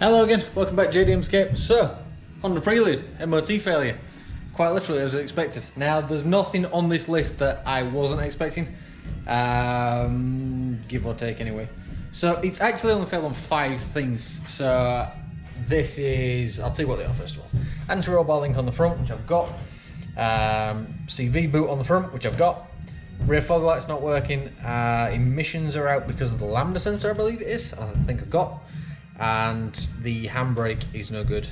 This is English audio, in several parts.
Hello again, welcome back JDMscape. So, Honda Prelude, MOT failure. Quite literally as expected. Now, there's nothing on this list that I wasn't expecting. Give or take anyway. So, it's actually only failed on 5 things. So, this is, I'll tell you what they are first of all. Anti-roll bar link on the front, which I've got. CV boot on the front, which I've got. Rear fog light's not working. Emissions are out because of the lambda sensor, I believe it is. I think I've got. And the handbrake is no good,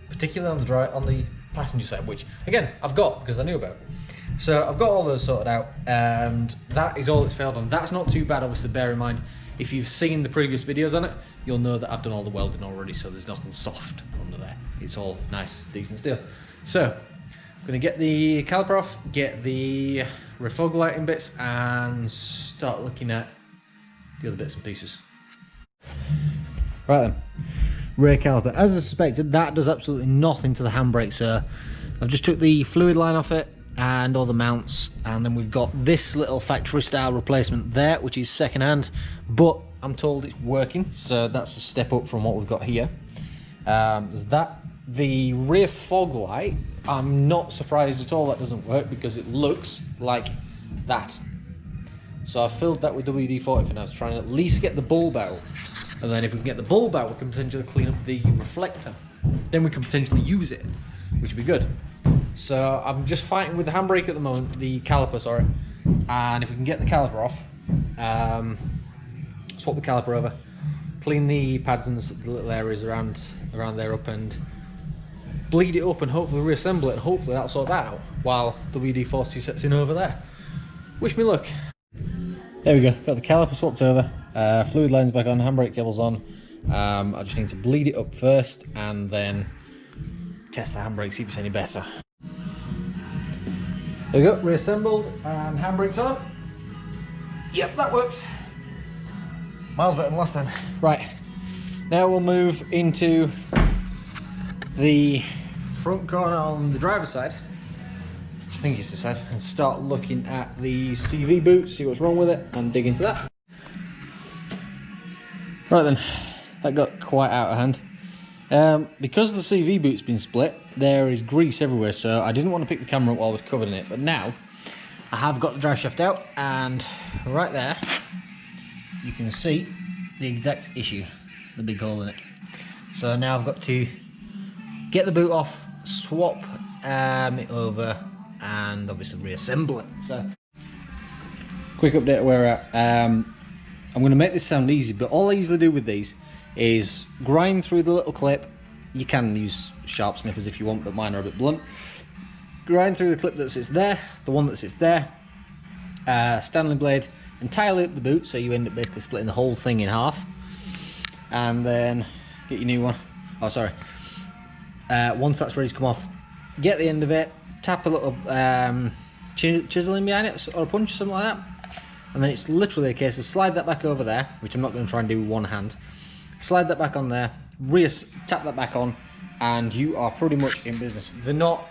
particularly on the passenger side, which again I've got because I knew about it. So I've got all those sorted out, and that is all it's failed on. That's not too bad, obviously. Bear in mind, if you've seen the previous videos on it, you'll know that I've done all the welding already, so there's nothing soft under there. It's all nice, decent steel. So I'm going to get the caliper off, get the rear fog lighting bits, and start looking at the other bits and pieces. Right then, rear caliper. As I suspected, that does absolutely nothing to the handbrake, so I've just took the fluid line off it and all the mounts, and then we've got this little factory style replacement there, which is second hand, but I'm told it's working, so that's a step up from what we've got here. There's that. The rear fog light, I'm not surprised at all that doesn't work because it looks like that. So I filled that with WD-40 for now, to try and at least get the bulb out. And then if we can get the bulb out, we can potentially clean up the reflector. Then we can potentially use it, which would be good. So I'm just fighting with the handbrake at the moment, the caliper, sorry. And if we can get the caliper off, swap the caliper over, clean the pads and the little areas around there up, and bleed it up and hopefully reassemble it, and hopefully that'll sort that out while WD-40 sets in over there. Wish me luck. There we go, got the caliper swapped over, fluid lines back on, handbrake cables on. I just need to bleed it up first and then test the handbrake, see if it's any better. There we go, reassembled and handbrake's on. Yep, that works. Miles better than last time. Right, now we'll move into the front corner on the driver's side. I think it's this side, and start looking at the CV boot, see what's wrong with it, and dig into that. Right then, that got quite out of hand. Because the CV boot's been split, there is grease everywhere, so I didn't want to pick the camera up while I was covering it, but now I have got the drive shaft out, and right there you can see the exact issue, the big hole in it. So now I've got to get the boot off, swap it over, and obviously reassemble it. So, quick update where we're at. I'm going to make this sound easy, but all I usually do with these is grind through the little clip. You can use sharp snippers if you want, but mine are a bit blunt. Grind through the clip that sits there, the one that sits there, Stanley blade, entirely up the boot, so you end up basically splitting the whole thing in half. And then get your new one. Oh, sorry. Once that's ready to come off, get the end of it, tap a little chiseling behind it, or a punch or something like that, and then it's literally a case of slide that back over there, which I'm not going to try and do with one hand. Slide that back on there, tap that back on, and you are pretty much in business. They're not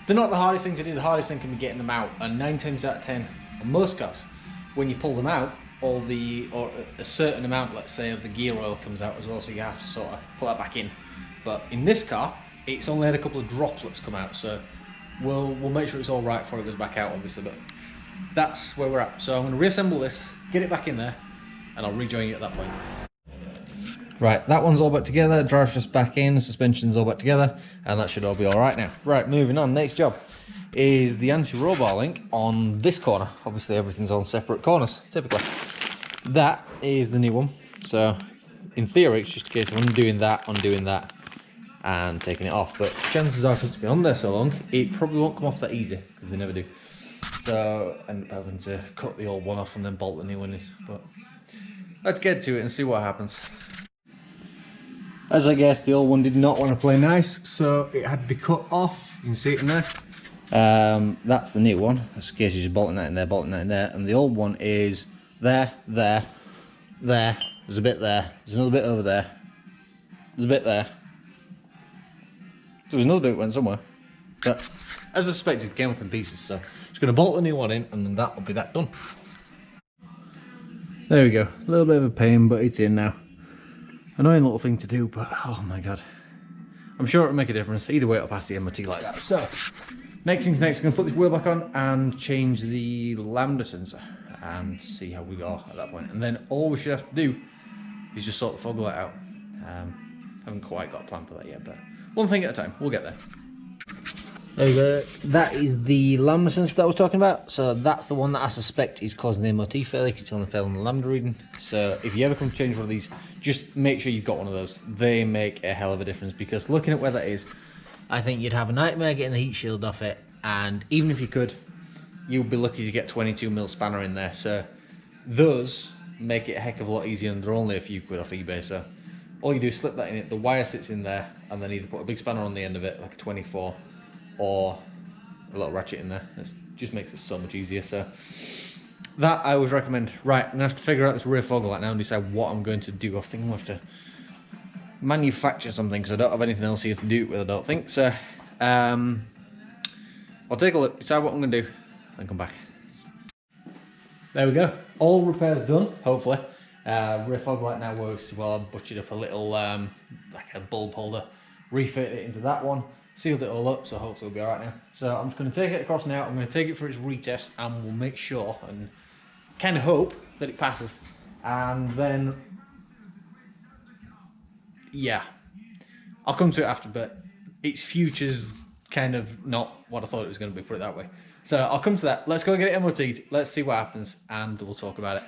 the hardest thing to do. The hardest thing can be getting them out, and 9 times out of 10 on most cars, when you pull them out, or a certain amount, let's say, of the gear oil comes out as well, so you have to sort of pull that back in. But in this car, it's only had a couple of droplets come out, so we'll make sure it's all right before it goes back out, obviously, but that's where we're at. So I'm going to reassemble this, get it back in there, and I'll rejoin you at that point. Right, that one's all back together, drive shaft's back in, suspension's all back together, and that should all be all right now. Right, moving on, next job is the anti-roll bar link on this corner. Obviously everything's on separate corners, typically. That is the new one, so in theory it's just a case of undoing that, and taking it off, but chances are, since it's been on there so long, it probably won't come off that easy, because they never do. So I end up having to cut the old one off and then bolt the new one in. But let's get to it and see what happens. As I guessed, the old one did not want to play nice, so it had to be cut off. You can see it in there. That's the new one. That's the case you're just bolting that in there, and the old one is there. There's a bit there. There's another bit over there. There's a bit there. There was another bit that went somewhere, but as I suspected, it came off in pieces, so just going to bolt the new one in, and then that will be that done. There we go, a little bit of a pain, but it's in now. Annoying little thing to do, but oh my god. I'm sure it'll make a difference. Either way, it'll pass the MOT like that. So, next thing's next. I'm going to put this wheel back on and change the lambda sensor and see how we go at that point. And then all we should have to do is just sort the fog light out. Haven't quite got a plan for that yet, but one thing at a time. We'll get there. There we go. That is the lambda sensor that I was talking about. So that's the one that I suspect is causing the MOT failure, because it's only failing the lambda reading. So if you ever come to change one of these, just make sure you've got one of those. They make a hell of a difference, because looking at where that is, I think you'd have a nightmare getting the heat shield off it. And even if you could, you'd be lucky to get 22mm spanner in there. So those make it a heck of a lot easier, and they're only a few quid off eBay. So all you do is slip that in it, the wire sits in there, and then either put a big spanner on the end of it, like a 24, or a little ratchet in there. It just makes it so much easier. So that I would recommend. Right, I'm gonna have to figure out this rear fog light now and decide what I'm going to do. I think I'm gonna have to manufacture something, because I don't have anything else here to do it with, I don't think. So I'll take a look, decide what I'm gonna do, then come back. There we go, all repairs done, hopefully. Rear fog light now works well. I've butchered up a little like a bulb holder, refit it into that one, sealed it all up, so hopefully it'll be alright now. So I'm just going to take it across now. I'm going to take it for its retest, and we'll make sure and kind of hope that it passes. And then, yeah, I'll come to it after, but its future's kind of not what I thought it was going to be, put it that way. So I'll come to that. Let's go and get it MOT'd. Let's see what happens, and we'll talk about it.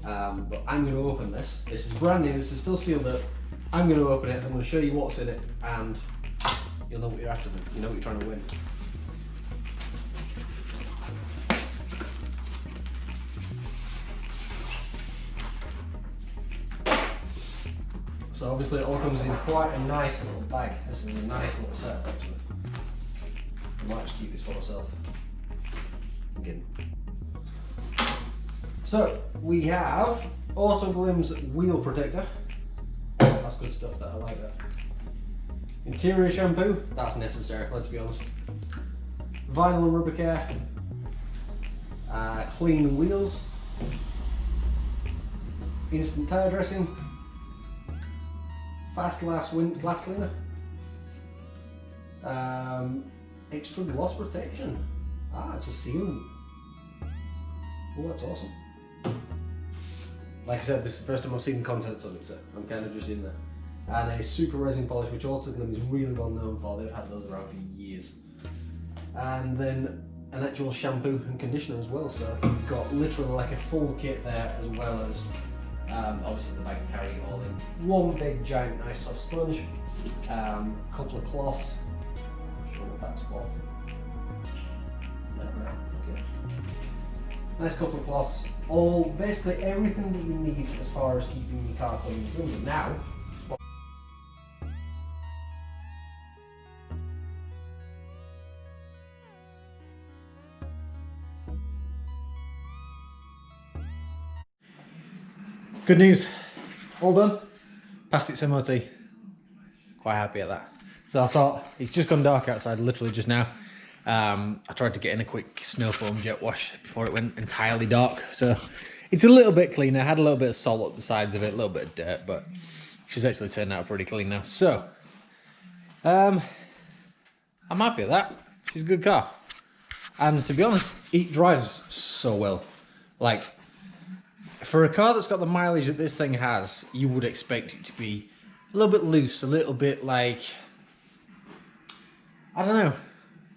But I'm going to open this. This is brand new. This is still sealed up. I'm going to open it. I'm going to show you what's in it, and you'll know what you're after then. You know what you're trying to win. So obviously it all comes in quite a nice little bag. This is a nice little setup actually. I might just keep this for myself. I'm kidding. So we have Auto Glim's wheel protector. That's good stuff, that I like that. Interior shampoo, that's necessary, let's be honest. Vinyl and rubber care. Clean wheels. Instant tyre dressing. Fast glass cleaner. Extra gloss protection. It's a sealant. Oh, that's awesome. Like I said, this is the first time I've seen the contents of it, so I'm kind of just in there. And a super resin polish, which Auto Glim is really well known for. They've had those around for years. And then an actual shampoo and conditioner as well. So you've got literally like a full kit there, as well as obviously the bag to carry it all in. One big giant nice soft sponge, a couple of cloths. I'm not sure what that's for. Okay. Nice couple of cloths. All basically everything that you need as far as keeping your car clean and clean. Now, good news, all done. Passed its MOT. Quite happy at that. So I thought, it's just gone dark outside, literally just now. I tried to get in a quick snow foam jet wash before it went entirely dark. So it's a little bit cleaner. I had a little bit of salt up the sides of it, a little bit of dirt, but she's actually turned out pretty clean now. So, I'm happy with that. She's a good car. And to be honest, it drives so well. Like, for a car that's got the mileage that this thing has, you would expect it to be a little bit loose, a little bit like, I don't know.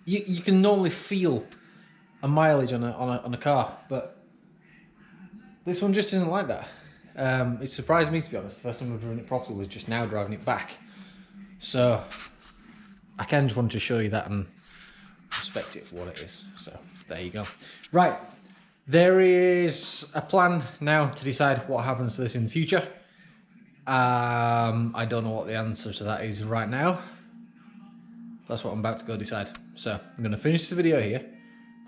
You can normally feel a mileage on a car, but this one just isn't like that. It surprised me, to be honest. The first time I've driven it properly was just now driving it back. So I kind of just wanted to show you that and respect it for what it is. So there you go. Right, there is a plan now to decide what happens to this in the future. I don't know what the answer to that is right now. That's what I'm about to go decide. So I'm going to finish the video here.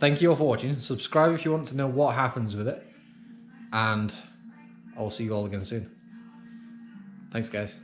Thank you all for watching. Subscribe if you want to know what happens with it. And I'll see you all again soon. Thanks, guys.